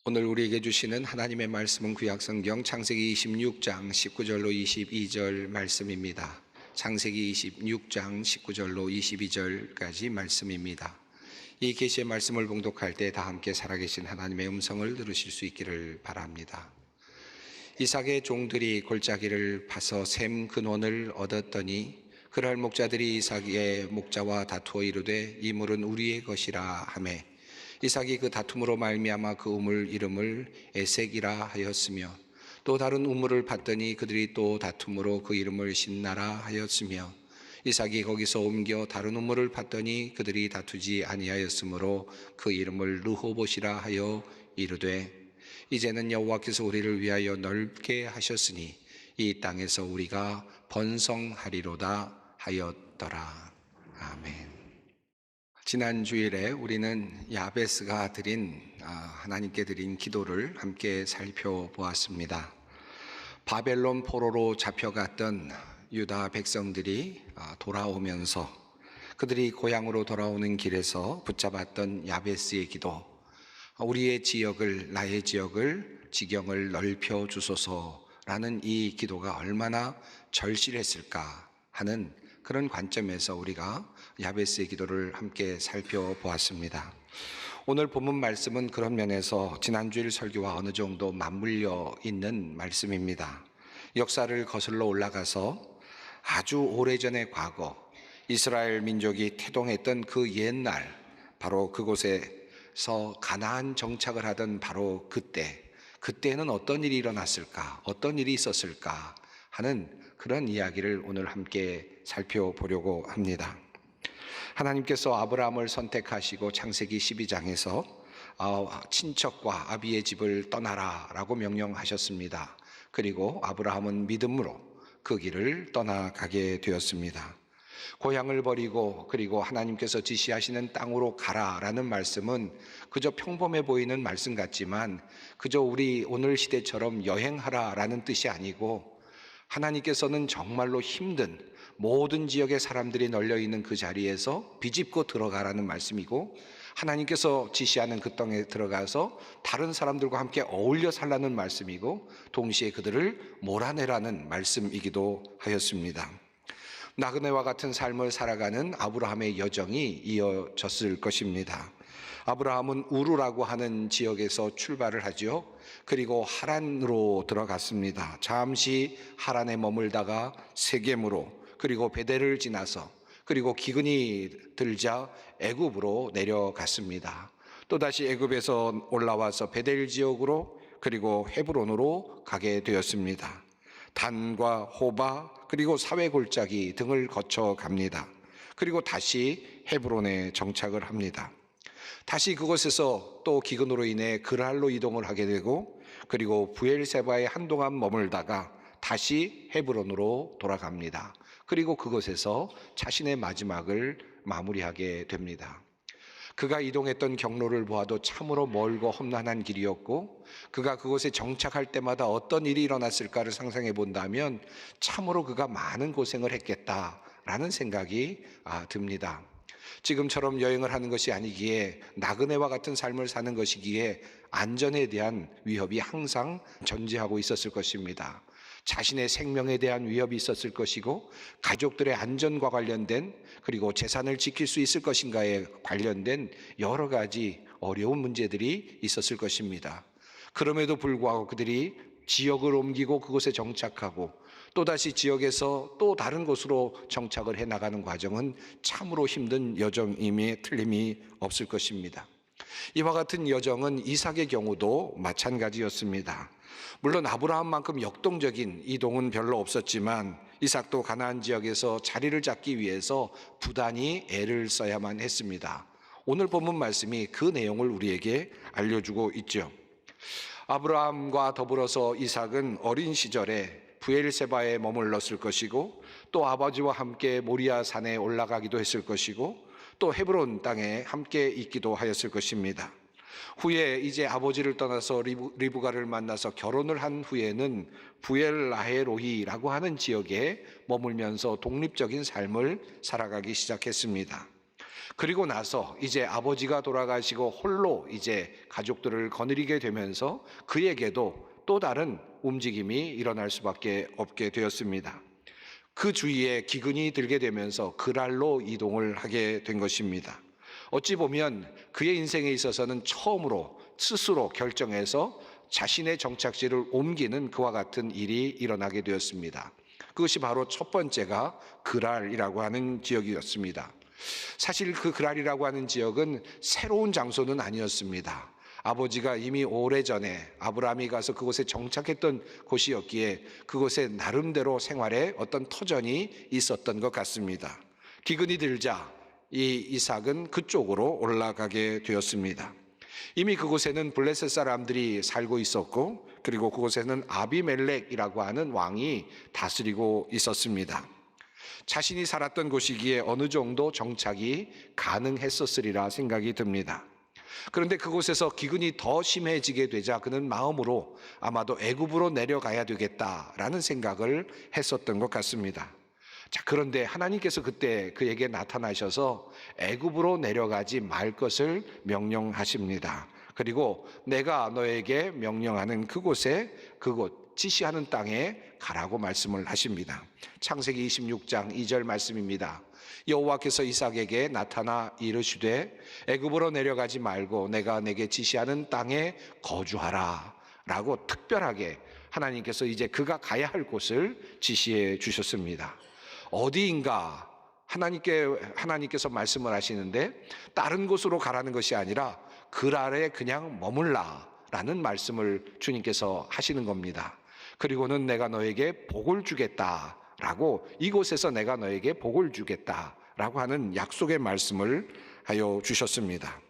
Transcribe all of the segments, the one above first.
오늘 우리에게 주시는 하나님의 말씀은 구약성경 창세기 26장 19절로 22절 말씀입니다. 창세기 26장 19절로 22절까지 말씀입니다. 이 계시의 말씀을 봉독할 때 다 함께 살아계신 하나님의 음성을 들으실 수 있기를 바랍니다. 이삭의 종들이 골짜기를 파서 샘 근원을 얻었더니 그랄 목자들이 이삭의 목자와 다투어 이르되 이 물은 우리의 것이라 하매 이삭이 그 다툼으로 말미암아 그 우물 이름을 에색이라 하였으며 또 다른 우물을 봤더니 그들이 또 다툼으로 그 이름을 신나라 하였으며 이삭이 거기서 옮겨 다른 우물을 봤더니 그들이 다투지 아니하였으므로 그 이름을 르호봇이라 하여 이르되 이제는 여호와께서 우리를 위하여 넓게 하셨으니 이 땅에서 우리가 번성하리로다 하였더라. 아멘. 지난 주일에 우리는 야베스가 하나님께 드린 기도를 함께 살펴보았습니다. 바벨론 포로로 잡혀갔던 유다 백성들이 돌아오면서 그들이 고향으로 돌아오는 길에서 붙잡았던 야베스의 기도, 우리의 지역을, 나의 지역을, 지경을 넓혀 주소서라는 이 기도가 얼마나 절실했을까 하는 그런 관점에서 우리가 야베스의 기도를 함께 살펴보았습니다. 오늘 본문 말씀은 그런 면에서 지난주일 설교와 어느 정도 맞물려 있는 말씀입니다. 역사를 거슬러 올라가서 아주 오래전의 과거, 이스라엘 민족이 태동했던 그 옛날, 바로 그곳에서 가나안 정착을 하던 바로 그때는 어떤 일이 일어났을까, 어떤 일이 있었을까 하는 그런 이야기를 오늘 함께 살펴보려고 합니다. 하나님께서 아브라함을 선택하시고 창세기 12장에서 친척과 아비의 집을 떠나라 라고 명령하셨습니다. 그리고 아브라함은 믿음으로 그 길을 떠나가게 되었습니다. 고향을 버리고 그리고 하나님께서 지시하시는 땅으로 가라라는 말씀은 그저 평범해 보이는 말씀 같지만 그저 우리 오늘 시대처럼 여행하라라는 뜻이 아니고 하나님께서는 정말로 힘든 모든 지역의 사람들이 널려있는 그 자리에서 비집고 들어가라는 말씀이고 하나님께서 지시하는 그 땅에 들어가서 다른 사람들과 함께 어울려 살라는 말씀이고 동시에 그들을 몰아내라는 말씀이기도 하였습니다. 나그네와 같은 삶을 살아가는 아브라함의 여정이 이어졌을 것입니다. 아브라함은 우르라고 하는 지역에서 출발을 하죠. 그리고 하란으로 들어갔습니다. 잠시 하란에 머물다가 세겜으로 그리고 베델을 지나서 그리고 기근이 들자 애굽으로 내려갔습니다. 또다시 애굽에서 올라와서 베델 지역으로 그리고 헤브론으로 가게 되었습니다. 단과 호바 그리고 사회골짜기 등을 거쳐 갑니다. 그리고 다시 헤브론에 정착을 합니다. 다시 그곳에서 또 기근으로 인해 그랄로 이동을 하게 되고 그리고 브엘세바에 한동안 머물다가 다시 헤브론으로 돌아갑니다. 그리고 그곳에서 자신의 마지막을 마무리하게 됩니다. 그가 이동했던 경로를 보아도 참으로 멀고 험난한 길이었고 그가 그곳에 정착할 때마다 어떤 일이 일어났을까를 상상해 본다면 참으로 그가 많은 고생을 했겠다라는 생각이 듭니다. 지금처럼 여행을 하는 것이 아니기에 나그네와 같은 삶을 사는 것이기에 안전에 대한 위협이 항상 존재하고 있었을 것입니다. 자신의 생명에 대한 위협이 있었을 것이고 가족들의 안전과 관련된 그리고 재산을 지킬 수 있을 것인가에 관련된 여러 가지 어려운 문제들이 있었을 것입니다. 그럼에도 불구하고 그들이 지역을 옮기고 그곳에 정착하고 또다시 지역에서 또 다른 곳으로 정착을 해나가는 과정은 참으로 힘든 여정임에 틀림이 없을 것입니다. 이와 같은 여정은 이삭의 경우도 마찬가지였습니다. 물론 아브라함만큼 역동적인 이동은 별로 없었지만 이삭도 가나안 지역에서 자리를 잡기 위해서 부단히 애를 써야만 했습니다. 오늘 본문 말씀이 그 내용을 우리에게 알려주고 있죠. 아브라함과 더불어서 이삭은 어린 시절에 브엘세바에 머물렀을 것이고 또 아버지와 함께 모리아 산에 올라가기도 했을 것이고 또 헤브론 땅에 함께 있기도 하였을 것입니다. 후에 이제 아버지를 떠나서 리브가를 만나서 결혼을 한 후에는 부엘라헤로이라고 하는 지역에 머물면서 독립적인 삶을 살아가기 시작했습니다. 그리고 나서 이제 아버지가 돌아가시고 홀로 이제 가족들을 거느리게 되면서 그에게도 또 다른 움직임이 일어날 수밖에 없게 되었습니다. 그 주위에 기근이 들게 되면서 그랄로 이동을 하게 된 것입니다. 어찌 보면 그의 인생에 있어서는 처음으로 스스로 결정해서 자신의 정착지를 옮기는 그와 같은 일이 일어나게 되었습니다. 그것이 바로 첫 번째가 그랄이라고 하는 지역이었습니다. 사실 그 그랄이라고 하는 지역은 새로운 장소는 아니었습니다. 아버지가 이미 오래전에 아브라함이 가서 그곳에 정착했던 곳이었기에 그곳에 나름대로 생활에 어떤 터전이 있었던 것 같습니다. 기근이 들자 이 이삭은 그쪽으로 올라가게 되었습니다. 이미 그곳에는 블레셋 사람들이 살고 있었고 그리고 그곳에는 아비멜렉이라고 하는 왕이 다스리고 있었습니다. 자신이 살았던 곳이기에 어느 정도 정착이 가능했었으리라 생각이 듭니다. 그런데 그곳에서 기근이 더 심해지게 되자 그는 마음으로 아마도 애굽으로 내려가야 되겠다라는 생각을 했었던 것 같습니다. 자, 그런데 하나님께서 그때 그에게 나타나셔서 애굽으로 내려가지 말 것을 명령하십니다. 그리고 내가 너에게 명령하는 그곳에 그곳 지시하는 땅에 가라고 말씀을 하십니다. 창세기 26장 2절 말씀입니다. 여호와께서 이삭에게 나타나 이르시되 애굽으로 내려가지 말고 내가 내게 지시하는 땅에 거주하라 라고 특별하게 하나님께서 이제 그가 가야 할 곳을 지시해 주셨습니다. 어디인가 하나님께서 말씀을 하시는데 다른 곳으로 가라는 것이 아니라 그랄에 그냥 머물라라는 말씀을 주님께서 하시는 겁니다. 그리고는 내가 너에게 복을 주겠다라고 이곳에서 내가 너에게 복을 주겠다라고 하는 약속의 말씀을 하여 주셨습니다.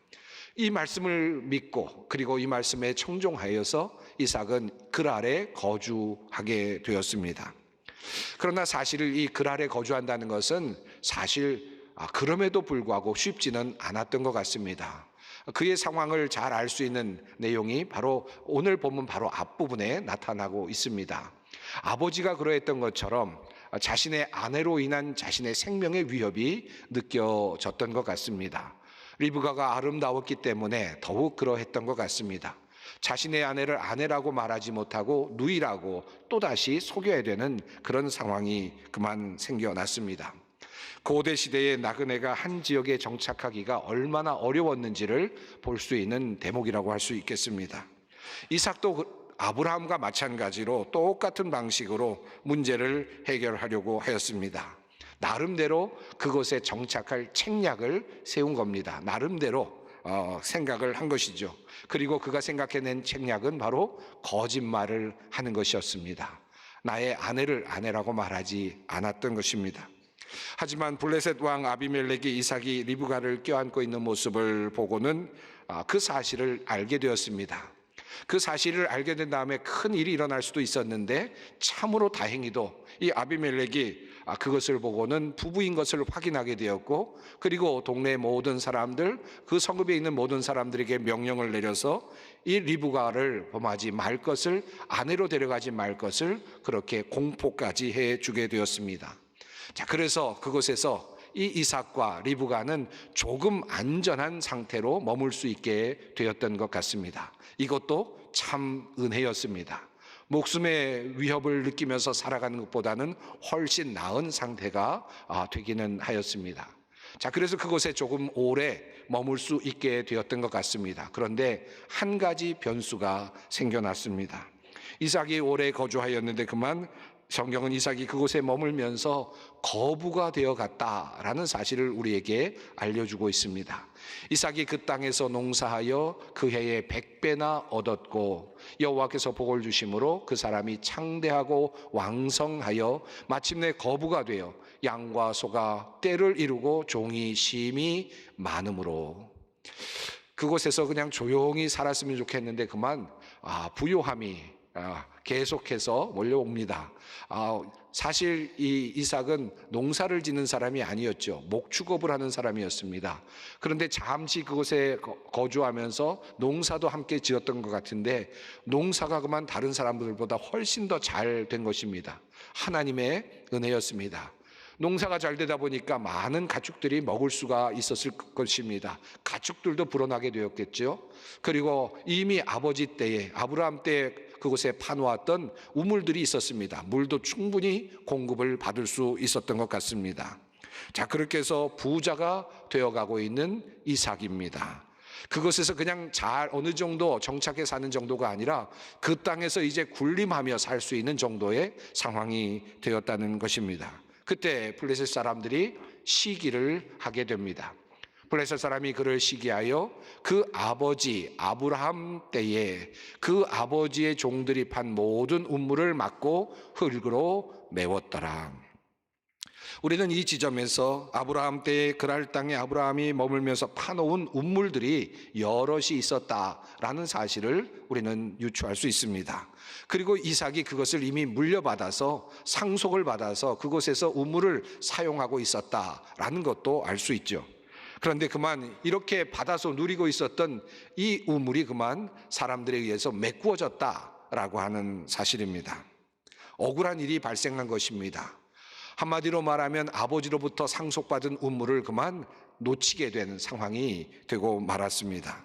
이 말씀을 믿고 그리고 이 말씀에 청종하여서 이삭은 그랄에 거주하게 되었습니다. 그러나 사실 이 그랄에 거주한다는 것은 사실 그럼에도 불구하고 쉽지는 않았던 것 같습니다. 그의 상황을 잘 알 수 있는 내용이 바로 오늘 본문 바로 앞부분에 나타나고 있습니다. 아버지가 그러했던 것처럼 자신의 아내로 인한 자신의 생명의 위협이 느껴졌던 것 같습니다. 리브가가 아름다웠기 때문에 더욱 그러했던 것 같습니다. 자신의 아내를 아내라고 말하지 못하고 누이라고 또다시 속여야 되는 그런 상황이 그만 생겨났습니다. 고대 시대의 나그네가 한 지역에 정착하기가 얼마나 어려웠는지를 볼 수 있는 대목이라고 할 수 있겠습니다. 이삭도 아브라함과 마찬가지로 똑같은 방식으로 문제를 해결하려고 하였습니다. 나름대로 그곳에 정착할 책략을 세운 겁니다. 나름대로 생각을 한 것이죠. 그리고 그가 생각해낸 책략은 바로 거짓말을 하는 것이었습니다. 나의 아내를 아내라고 말하지 않았던 것입니다. 하지만 블레셋 왕 아비멜렉이 이삭이 리브가를 껴안고 있는 모습을 보고는 그 사실을 알게 되었습니다. 그 사실을 알게 된 다음에 큰 일이 일어날 수도 있었는데 참으로 다행히도 이 아비멜렉이 그것을 보고는 부부인 것을 확인하게 되었고 그리고 동네 모든 사람들 그 성읍에 있는 모든 사람들에게 명령을 내려서 이 리브가를 범하지 말 것을 아내로 데려가지 말 것을 그렇게 공포까지 해주게 되었습니다. 자, 그래서 그곳에서 이 이삭과 리브가는 조금 안전한 상태로 머물 수 있게 되었던 것 같습니다. 이것도 참 은혜였습니다. 목숨의 위협을 느끼면서 살아가는 것보다는 훨씬 나은 상태가 되기는 하였습니다. 자, 그래서 그곳에 조금 오래 머물 수 있게 되었던 것 같습니다. 그런데 한 가지 변수가 생겨났습니다. 이삭이 오래 거주하였는데 그만 성경은 이삭이 그곳에 머물면서 거부가 되어 갔다라는 사실을 우리에게 알려주고 있습니다. 이삭이 그 땅에서 농사하여 그 해에 100배나 얻었고 여호와께서 복을 주심으로 그 사람이 창대하고 왕성하여 마침내 거부가 되어 양과 소가 떼를 이루고 종이 심히 많음으로 그곳에서 그냥 조용히 살았으면 좋겠는데 그만 부요함이 계속해서 몰려옵니다. 사실 이 이삭은 농사를 짓는 사람이 아니었죠. 목축업을 하는 사람이었습니다. 그런데 잠시 그곳에 거주하면서 농사도 함께 지었던 것 같은데 농사가 그만 다른 사람들보다 훨씬 더 잘 된 것입니다. 하나님의 은혜였습니다. 농사가 잘 되다 보니까 많은 가축들이 먹을 수가 있었을 것입니다. 가축들도 불어나게 되었겠죠. 그리고 이미 아버지 때에, 아브라함 때 그곳에 파놓았던 우물들이 있었습니다. 물도 충분히 공급을 받을 수 있었던 것 같습니다. 자, 그렇게 해서 부자가 되어가고 있는 이삭입니다. 그것에서 그냥 잘 어느 정도 정착해 사는 정도가 아니라 그 땅에서 이제 군림하며 살 수 있는 정도의 상황이 되었다는 것입니다. 그때 블레셋 사람들이 시기를 하게 됩니다. 블레셋 사람이 그를 시기하여 그 아버지 아브라함 때에 그 아버지의 종들이 판 모든 우물을 막고 흙으로 메웠더라. 우리는 이 지점에서 아브라함 때에 그랄 땅에 아브라함이 머물면서 파놓은 우물들이 여럿이 있었다라는 사실을 우리는 유추할 수 있습니다. 그리고 이삭이 그것을 이미 물려받아서 상속을 받아서 그곳에서 우물을 사용하고 있었다라는 것도 알 수 있죠. 그런데 그만 이렇게 받아서 누리고 있었던 이 우물이 그만 사람들에 의해서 메꾸어졌다라고 하는 사실입니다. 억울한 일이 발생한 것입니다. 한마디로 말하면 아버지로부터 상속받은 우물을 그만 놓치게 되는 상황이 되고 말았습니다.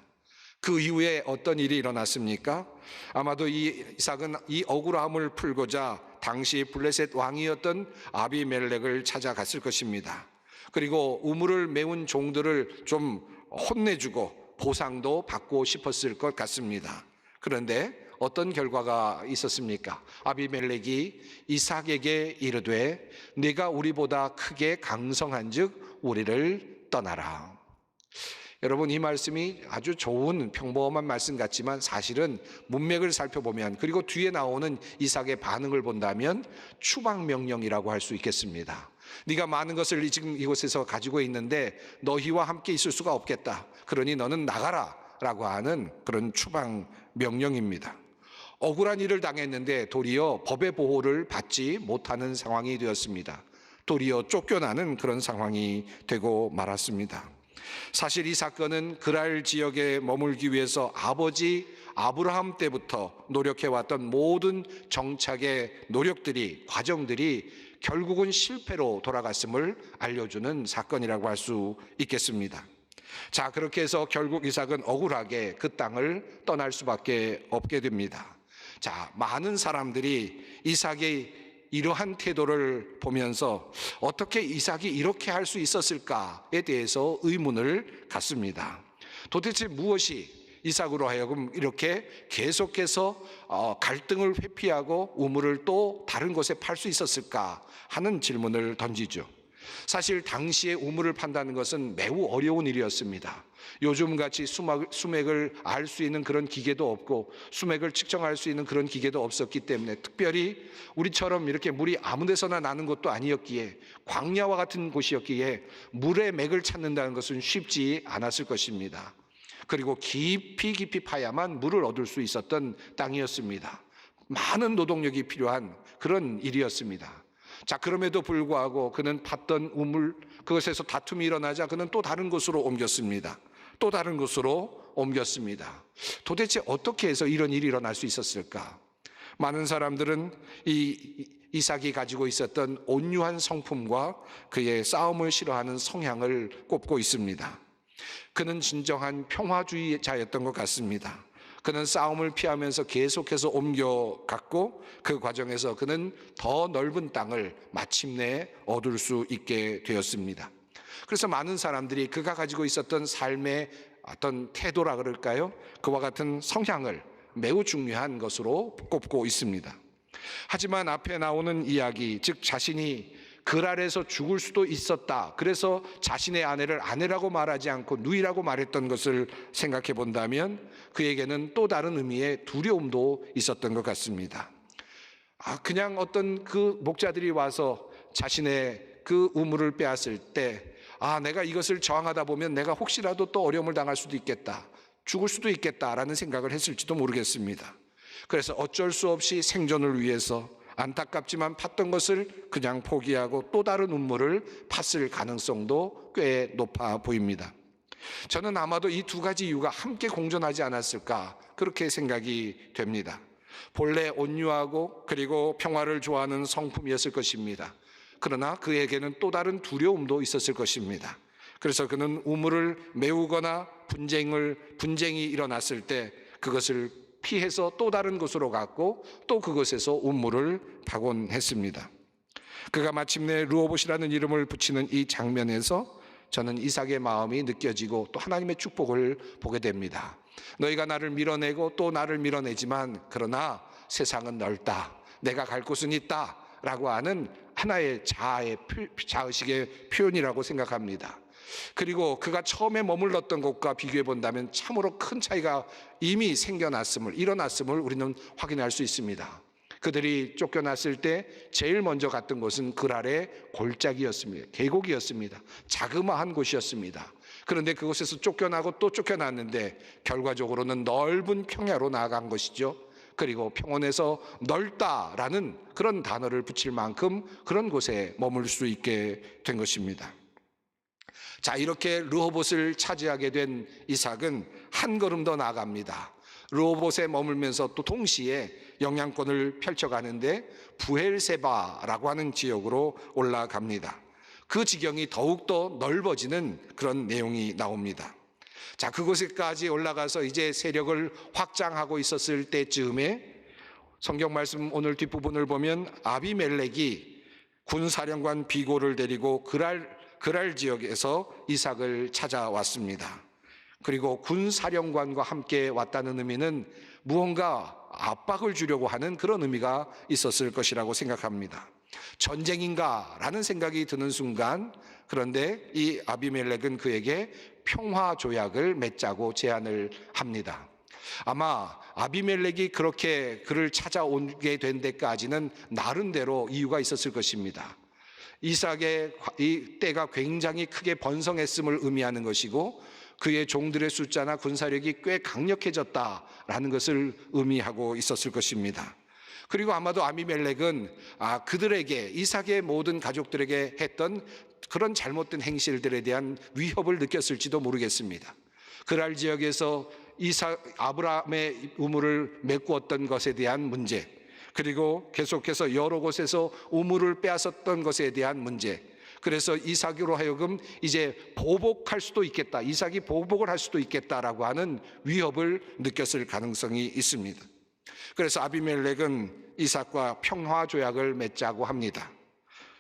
그 이후에 어떤 일이 일어났습니까? 아마도 이삭은 이 억울함을 풀고자 당시 블레셋 왕이었던 아비멜렉을 찾아갔을 것입니다. 그리고 우물을 메운 종들을 좀 혼내주고 보상도 받고 싶었을 것 같습니다. 그런데 어떤 결과가 있었습니까? 아비멜렉이 이삭에게 이르되 네가 우리보다 크게 강성한즉 우리를 떠나라. 여러분, 이 말씀이 아주 좋은 평범한 말씀 같지만 사실은 문맥을 살펴보면, 그리고 뒤에 나오는 이삭의 반응을 본다면 추방 명령이라고 할 수 있겠습니다. 네가 많은 것을 지금 이곳에서 가지고 있는데 너희와 함께 있을 수가 없겠다. 그러니 너는 나가라 라고 하는 그런 추방 명령입니다. 억울한 일을 당했는데 도리어 법의 보호를 받지 못하는 상황이 되었습니다. 도리어 쫓겨나는 그런 상황이 되고 말았습니다. 사실 이 사건은 그랄 지역에 머물기 위해서 아버지 아브라함 때부터 노력해왔던 모든 정착의 노력들이, 과정들이 결국은 실패로 돌아갔음을 알려주는 사건이라고 할 수 있겠습니다. 자, 그렇게 해서 결국 이삭은 억울하게 그 땅을 떠날 수밖에 없게 됩니다. 자, 많은 사람들이 이삭의 이러한 태도를 보면서 어떻게 이삭이 이렇게 할 수 있었을까에 대해서 의문을 갖습니다. 도대체 무엇이 이삭으로 하여금 이렇게 계속해서 갈등을 회피하고 우물을 또 다른 곳에 팔 수 있었을까 하는 질문을 던지죠. 사실 당시에 우물을 판다는 것은 매우 어려운 일이었습니다. 요즘같이 수맥을 알 수 있는 그런 기계도 없고 수맥을 측정할 수 있는 그런 기계도 없었기 때문에, 특별히 우리처럼 이렇게 물이 아무 데서나 나는 것도 아니었기에, 광야와 같은 곳이었기에 물의 맥을 찾는다는 것은 쉽지 않았을 것입니다. 그리고 깊이 파야만 물을 얻을 수 있었던 땅이었습니다. 많은 노동력이 필요한 그런 일이었습니다. 자, 그럼에도 불구하고 그는 팠던 우물, 그것에서 다툼이 일어나자 그는 또 다른 곳으로 옮겼습니다. 또 다른 곳으로 옮겼습니다. 도대체 어떻게 해서 이런 일이 일어날 수 있었을까? 많은 사람들은 이삭이 가지고 있었던 온유한 성품과 그의 싸움을 싫어하는 성향을 꼽고 있습니다. 그는 진정한 평화주의자였던 것 같습니다. 그는 싸움을 피하면서 계속해서 옮겨갔고 그 과정에서 그는 더 넓은 땅을 마침내 얻을 수 있게 되었습니다. 그래서 많은 사람들이 그가 가지고 있었던 삶의 어떤 태도라 그럴까요? 그와 같은 성향을 매우 중요한 것으로 꼽고 있습니다. 하지만 앞에 나오는 이야기, 즉 자신이 그랄에서 죽을 수도 있었다, 그래서 자신의 아내를 아내라고 말하지 않고 누이라고 말했던 것을 생각해 본다면 그에게는 또 다른 의미의 두려움도 있었던 것 같습니다. 그냥 어떤 그 목자들이 와서 자신의 그 우물을 빼앗을 때 내가 이것을 저항하다 보면 내가 혹시라도 또 어려움을 당할 수도 있겠다, 죽을 수도 있겠다라는 생각을 했을지도 모르겠습니다. 그래서 어쩔 수 없이 생존을 위해서 안타깝지만 팠던 것을 그냥 포기하고 또 다른 우물을 팠을 가능성도 꽤 높아 보입니다. 저는 아마도 이 두 가지 이유가 함께 공존하지 않았을까, 그렇게 생각이 됩니다. 본래 온유하고 그리고 평화를 좋아하는 성품이었을 것입니다. 그러나 그에게는 또 다른 두려움도 있었을 것입니다. 그래서 그는 우물을 메우거나 분쟁이 일어났을 때 그것을 피해서 또 다른 곳으로 갔고 또 그곳에서 우물을 박원했습니다. 그가 마침내 르호봇이라는 이름을 붙이는 이 장면에서 저는 이삭의 마음이 느껴지고 또 하나님의 축복을 보게 됩니다. 너희가 나를 밀어내고 또 나를 밀어내지만 그러나 세상은 넓다. 내가 갈 곳은 있다. 라고 하는 하나의 자의식의 표현이라고 생각합니다. 그리고 그가 처음에 머물렀던 곳과 비교해 본다면 참으로 큰 차이가 이미 일어났음을 우리는 확인할 수 있습니다. 그들이 쫓겨났을 때 제일 먼저 갔던 곳은 그랄의 골짜기였습니다. 계곡이었습니다. 자그마한 곳이었습니다. 그런데 그곳에서 쫓겨나고 또 쫓겨났는데 결과적으로는 넓은 평야로 나아간 것이죠. 그리고 평원에서 넓다라는 그런 단어를 붙일 만큼 그런 곳에 머물 수 있게 된 것입니다. 자, 이렇게 르호봇을 차지하게 된 이삭은 한 걸음 더 나아갑니다. 르호봇에 머물면서 또 동시에 영향권을 펼쳐가는데 부엘세바라고 하는 지역으로 올라갑니다. 그 지경이 더욱더 넓어지는 그런 내용이 나옵니다. 자, 그곳에까지 올라가서 이제 세력을 확장하고 있었을 때쯤에 성경 말씀 오늘 뒷부분을 보면 아비멜렉이 군사령관 비고를 데리고 그랄 지역에서 이삭을 찾아왔습니다. 그리고 군사령관과 함께 왔다는 의미는 무언가 압박을 주려고 하는 그런 의미가 있었을 것이라고 생각합니다. 전쟁인가라는 생각이 드는 순간, 그런데 이 아비멜렉은 그에게 평화 조약을 맺자고 제안을 합니다. 아마 아비멜렉이 그렇게 그를 찾아오게 된 데까지는 나름대로 이유가 있었을 것입니다. 이삭의 이 때가 굉장히 크게 번성했음을 의미하는 것이고 그의 종들의 숫자나 군사력이 꽤 강력해졌다라는 것을 의미하고 있었을 것입니다. 그리고 아마도 아비멜렉은 그들에게 이삭의 모든 가족들에게 했던 그런 잘못된 행실들에 대한 위협을 느꼈을지도 모르겠습니다. 그랄 지역에서 아브라함의 우물을 메꾸었던 것에 대한 문제, 그리고 계속해서 여러 곳에서 우물을 빼앗았던 것에 대한 문제, 그래서 이삭으로 하여금 이제 보복할 수도 있겠다, 이삭이 보복을 할 수도 있겠다라고 하는 위협을 느꼈을 가능성이 있습니다. 그래서 아비멜렉은 이삭과 평화 조약을 맺자고 합니다.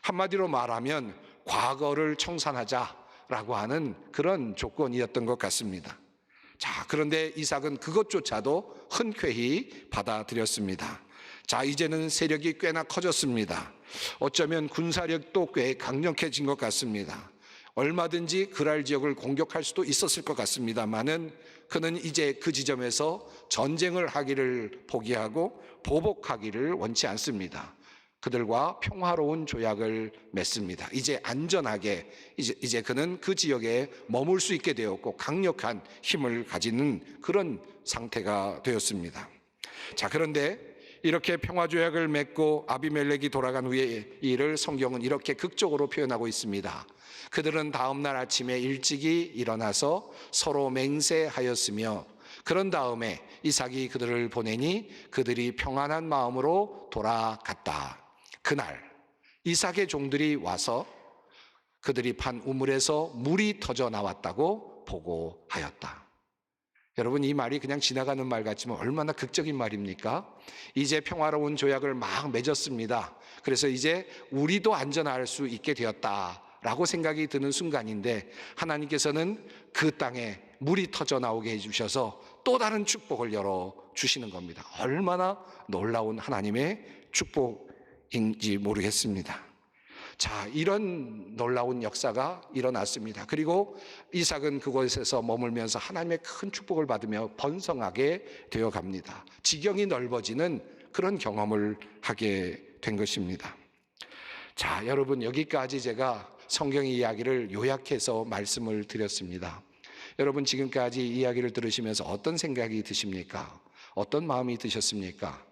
한마디로 말하면 과거를 청산하자라고 하는 그런 조건이었던 것 같습니다. 자, 그런데 이삭은 그것조차도 흔쾌히 받아들였습니다. 자, 이제는 세력이 꽤나 커졌습니다. 어쩌면 군사력도 꽤 강력해진 것 같습니다. 얼마든지 그랄 지역을 공격할 수도 있었을 것 같습니다만은 그는 이제 그 지점에서 전쟁을 하기를 포기하고 보복하기를 원치 않습니다. 그들과 평화로운 조약을 맺습니다. 이제 안전하게 이제 그는 그 지역에 머물 수 있게 되었고 강력한 힘을 가지는 그런 상태가 되었습니다. 자, 그런데 이렇게 평화조약을 맺고 아비멜렉이 돌아간 후의 일을 성경은 이렇게 극적으로 표현하고 있습니다. 그들은 다음 날 아침에 일찍이 일어나서 서로 맹세하였으며 그런 다음에 이삭이 그들을 보내니 그들이 평안한 마음으로 돌아갔다. 그날 이삭의 종들이 와서 그들이 판 우물에서 물이 터져 나왔다고 보고하였다. 여러분, 이 말이 그냥 지나가는 말 같지만 얼마나 극적인 말입니까? 이제 평화로운 조약을 막 맺었습니다. 그래서 이제 우리도 안전할 수 있게 되었다라고 생각이 드는 순간인데 하나님께서는 그 땅에 물이 터져 나오게 해주셔서 또 다른 축복을 열어주시는 겁니다. 얼마나 놀라운 하나님의 축복인지 모르겠습니다. 자, 이런 놀라운 역사가 일어났습니다. 그리고 이삭은 그곳에서 머물면서 하나님의 큰 축복을 받으며 번성하게 되어 갑니다. 지경이 넓어지는 그런 경험을 하게 된 것입니다. 자, 여러분, 여기까지 제가 성경의 이야기를 요약해서 말씀을 드렸습니다. 여러분, 지금까지 이야기를 들으시면서 어떤 생각이 드십니까? 어떤 마음이 드셨습니까?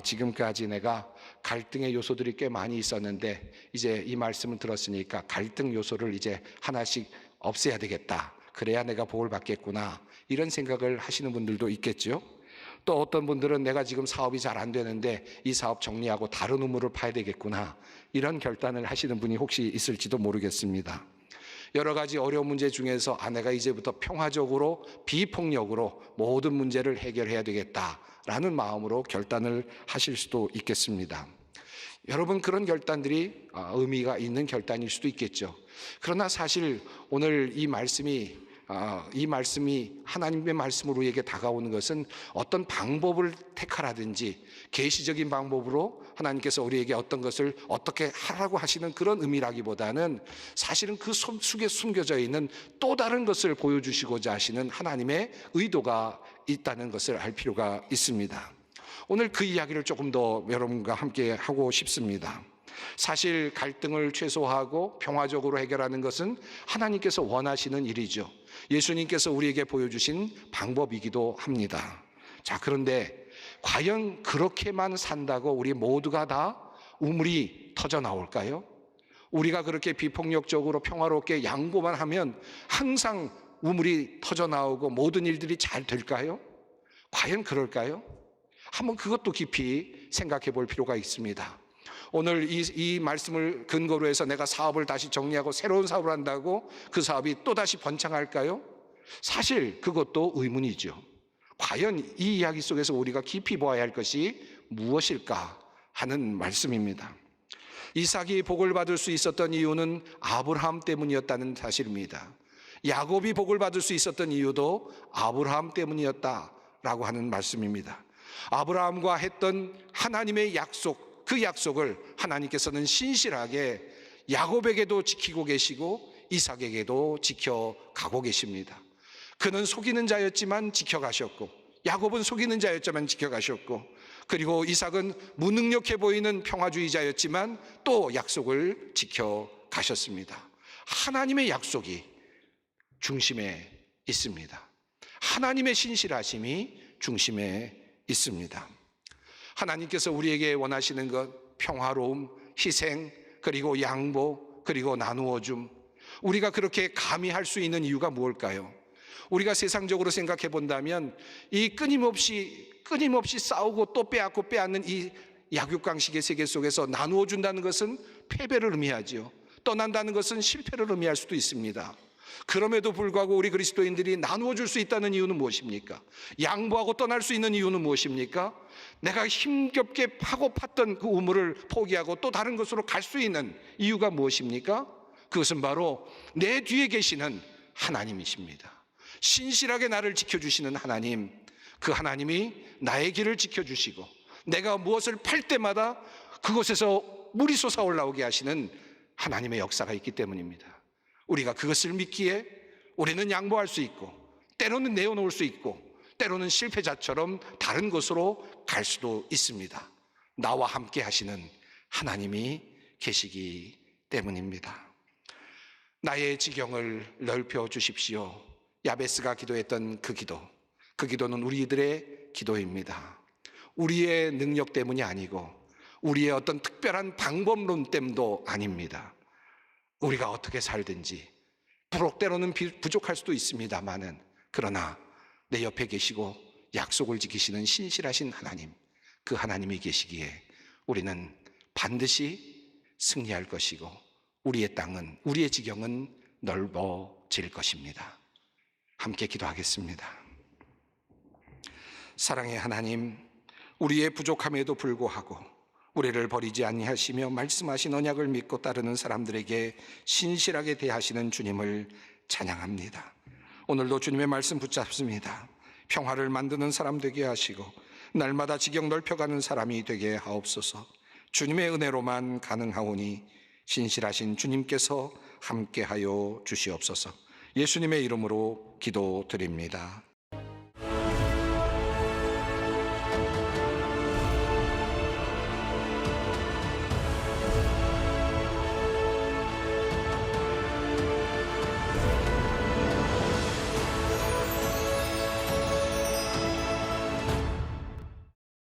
지금까지 내가 갈등의 요소들이 꽤 많이 있었는데 이제 이 말씀을 들었으니까 갈등 요소를 이제 하나씩 없애야 되겠다. 그래야 내가 복을 받겠구나. 이런 생각을 하시는 분들도 있겠죠. 또 어떤 분들은 내가 지금 사업이 잘 안 되는데 이 사업 정리하고 다른 우물을 파야 되겠구나, 이런 결단을 하시는 분이 혹시 있을지도 모르겠습니다. 여러 가지 어려운 문제 중에서 내가 이제부터 평화적으로 비폭력으로 모든 문제를 해결해야 되겠다라는 마음으로 결단을 하실 수도 있겠습니다. 여러분, 그런 결단들이 의미가 있는 결단일 수도 있겠죠. 그러나 사실 오늘 이 말씀이 하나님의 말씀으로 우리에게 다가오는 것은 어떤 방법을 택하라든지 계시적인 방법으로 하나님께서 우리에게 어떤 것을 어떻게 하라고 하시는 그런 의미라기보다는 사실은 그 속에 숨겨져 있는 또 다른 것을 보여주시고자 하시는 하나님의 의도가 있다는 것을 알 필요가 있습니다. 오늘 그 이야기를 조금 더 여러분과 함께 하고 싶습니다. 사실 갈등을 최소화하고 평화적으로 해결하는 것은 하나님께서 원하시는 일이죠. 예수님께서 우리에게 보여주신 방법이기도 합니다. 자, 그런데 과연 그렇게만 산다고 우리 모두가 다 우물이 터져 나올까요? 우리가 그렇게 비폭력적으로 평화롭게 양보만 하면 항상 우물이 터져 나오고 모든 일들이 잘 될까요? 과연 그럴까요? 한번 그것도 깊이 생각해 볼 필요가 있습니다. 오늘 이 말씀을 근거로 해서 내가 사업을 다시 정리하고 새로운 사업을 한다고 그 사업이 또다시 번창할까요? 사실 그것도 의문이죠. 과연 이 이야기 속에서 우리가 깊이 보아야 할 것이 무엇일까 하는 말씀입니다. 이삭이 복을 받을 수 있었던 이유는 아브라함 때문이었다는 사실입니다. 야곱이 복을 받을 수 있었던 이유도 아브라함 때문이었다라고 하는 말씀입니다. 아브라함과 했던 하나님의 약속, 그 약속을 하나님께서는 신실하게 야곱에게도 지키고 계시고 이삭에게도 지켜가고 계십니다. 그는 속이는 자였지만 지켜가셨고, 야곱은 속이는 자였지만 지켜가셨고, 그리고 이삭은 무능력해 보이는 평화주의자였지만 또 약속을 지켜가셨습니다. 하나님의 약속이 중심에 있습니다. 하나님의 신실하심이 중심에 있습니다. 하나님께서 우리에게 원하시는 것, 평화로움, 희생, 그리고 양보, 그리고 나누어줌, 우리가 그렇게 감히 할 수 있는 이유가 무엇일까요? 우리가 세상적으로 생각해 본다면 이 끊임없이 싸우고 또 빼앗고 빼앗는 이 약육강식의 세계 속에서 나누어 준다는 것은 패배를 의미하지요. 떠난다는 것은 실패를 의미할 수도 있습니다. 그럼에도 불구하고 우리 그리스도인들이 나누어 줄 수 있다는 이유는 무엇입니까? 양보하고 떠날 수 있는 이유는 무엇입니까? 내가 힘겹게 파고 팠던 그 우물을 포기하고 또 다른 곳으로 갈 수 있는 이유가 무엇입니까? 그것은 바로 내 뒤에 계시는 하나님이십니다. 신실하게 나를 지켜주시는 하나님, 그 하나님이 나의 길을 지켜주시고 내가 무엇을 팔 때마다 그곳에서 물이 솟아 올라오게 하시는 하나님의 역사가 있기 때문입니다. 우리가 그것을 믿기에 우리는 양보할 수 있고, 때로는 내어놓을 수 있고, 때로는 실패자처럼 다른 곳으로 갈 수도 있습니다. 나와 함께 하시는 하나님이 계시기 때문입니다. 나의 지경을 넓혀 주십시오. 야베스가 기도했던 그 기도는 우리들의 기도입니다. 우리의 능력 때문이 아니고 우리의 어떤 특별한 방법론 때문도 아닙니다. 우리가 어떻게 살든지 때로는 부족할 수도 있습니다만은, 그러나 내 옆에 계시고 약속을 지키시는 신실하신 하나님, 그 하나님이 계시기에 우리는 반드시 승리할 것이고 우리의 땅은, 우리의 지경은 넓어질 것입니다. 함께 기도하겠습니다. 사랑의 하나님, 우리의 부족함에도 불구하고 우리를 버리지 아니하시며 말씀하신 언약을 믿고 따르는 사람들에게 신실하게 대하시는 주님을 찬양합니다. 오늘도 주님의 말씀 붙잡습니다. 평화를 만드는 사람 되게 하시고 날마다 지경 넓혀가는 사람이 되게 하옵소서. 주님의 은혜로만 가능하오니 신실하신 주님께서 함께하여 주시옵소서. 예수님의 이름으로 기도드립니다.